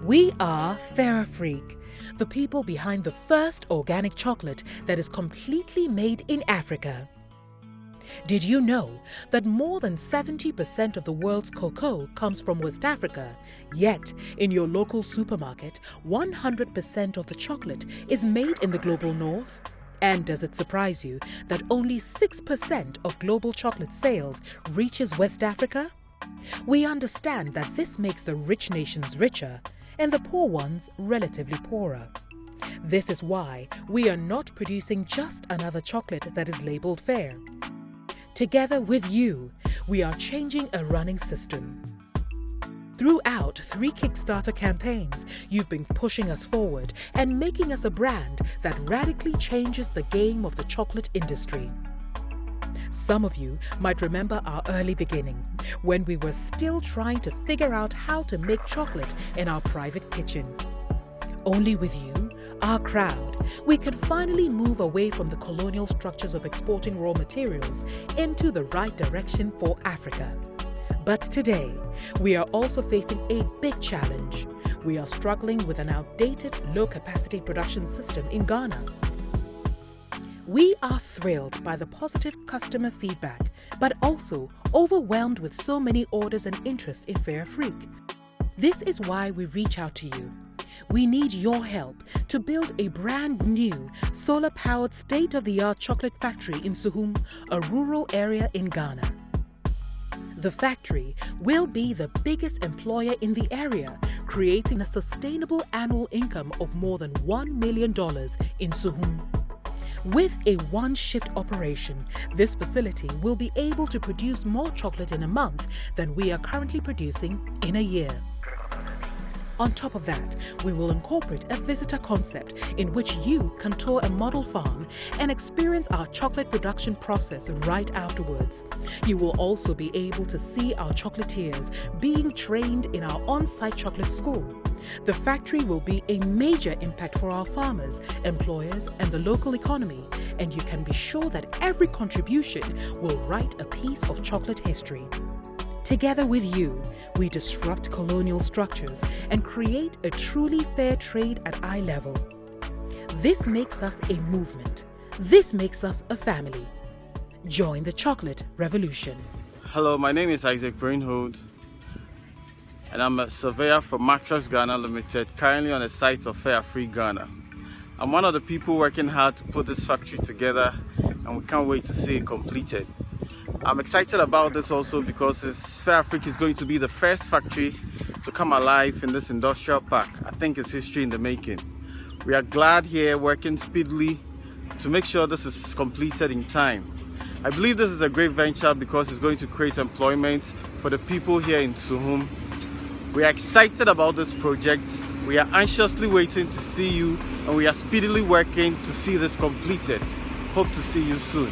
We are Ferafreak, the people behind the first organic chocolate that is completely made in Africa. Did you know that more than 70% of the world's cocoa comes from West Africa? Yet, in your local supermarket, 100% of the chocolate is made in the global north? And does it surprise you that only 6% of global chocolate sales reaches West Africa? We understand that this makes the rich nations richer and the poor ones relatively poorer. This is why we are not producing just another chocolate that is labeled fair. Together with you, we are changing a running system. Throughout 3 Kickstarter campaigns, you've been pushing us forward and making us a brand that radically changes the game of the chocolate industry. Some of you might remember our early beginning, when we were still trying to figure out how to make chocolate in our private kitchen. Only with you, our crowd, we can finally move away from the colonial structures of exporting raw materials into the right direction for Africa. But today, we are also facing a big challenge. We are struggling with an outdated, low-capacity production system in Ghana. We are thrilled by the positive customer feedback, but also overwhelmed with so many orders and interest in Ferafreak. This is why we reach out to you. We need your help to build a brand new, solar-powered, state-of-the-art chocolate factory in Suhum, a rural area in Ghana. The factory will be the biggest employer in the area, creating a sustainable annual income of more than $1 million in Suhum. With a one-shift operation, this facility will be able to produce more chocolate in a month than we are currently producing in a year. On top of that, we will incorporate a visitor concept in which you can tour a model farm and experience our chocolate production process right afterwards. You will also be able to see our chocolatiers being trained in our on-site chocolate school. The factory will be a major impact for our farmers, employers, and the local economy, and you can be sure that every contribution will write a piece of chocolate history. Together with you, we disrupt colonial structures and create a truly fair trade at eye level. This makes us a movement. This makes us a family. Join the chocolate revolution. Hello, my name is Isaac Brainhold, and I'm a surveyor for Matrax Ghana Limited, currently on the site of Ferafreak Ghana. I'm one of the people working hard to put this factory together, and we can't wait to see it completed. I'm excited about this also because Ferafreak is going to be the first factory to come alive in this industrial park. I think it's history in the making. We are glad here working speedily to make sure this is completed in time. I believe this is a great venture because it's going to create employment for the people here in Suhum. We are excited about this project. We are anxiously waiting to see you, and we are speedily working to see this completed. Hope to see you soon.